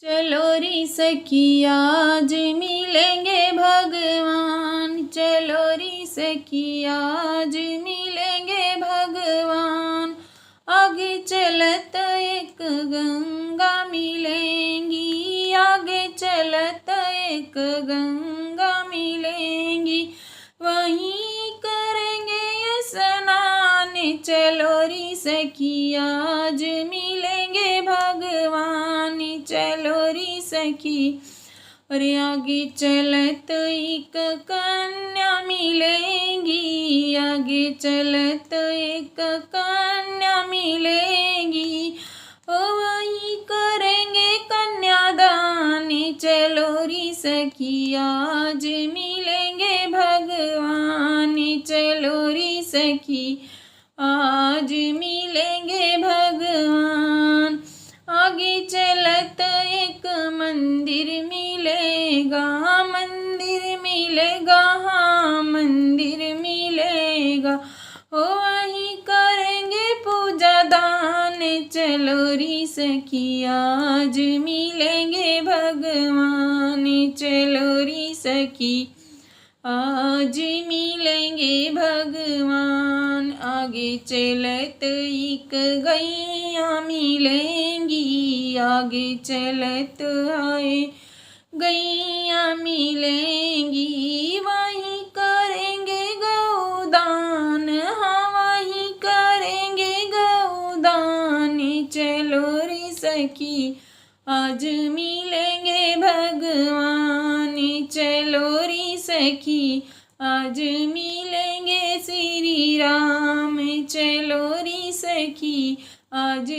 चलो री सखिया आज मिलेंगे भगवान, चलो री सखिया आज मिलेंगे भगवान। आगे चलत एक गंगा मिलेंगी, आगे चलत एक गंगा मिलेंगी, वहीं करेंगे स्नान। चलो री सखिया आज मिलेंगे भगवान, चलो री सखी। अरे आगे चलत एक कन्या मिलेंगी, आगे चलत एक कन्या मिलेंगी, वही करेंगे कन्यादान। चलो री सखी आज मिलेंगे भगवान, चलो री सखी आज मिलेंगे भगवान। आगे चलत एक मंदिर मिलेगा, मंदिर मिलेगा, हाँ मंदिर मिलेगा, वही करेंगे पूजा दान। चलो री सखी आज मिलेंगे भगवान, चलो री सखी आज मिलेंगे भगवान। आगे चलत एक गैया मिलेंगी, आगे चलत आए गैया मिलेंगी, वहीं करेंगे गौदान, हाँ वहीं करेंगे गौदान। चलो रे सखी आज मिलेंगे भगवान, चलो रे सखी आज मिलेंगे श्री राम, चलो रे सखी आज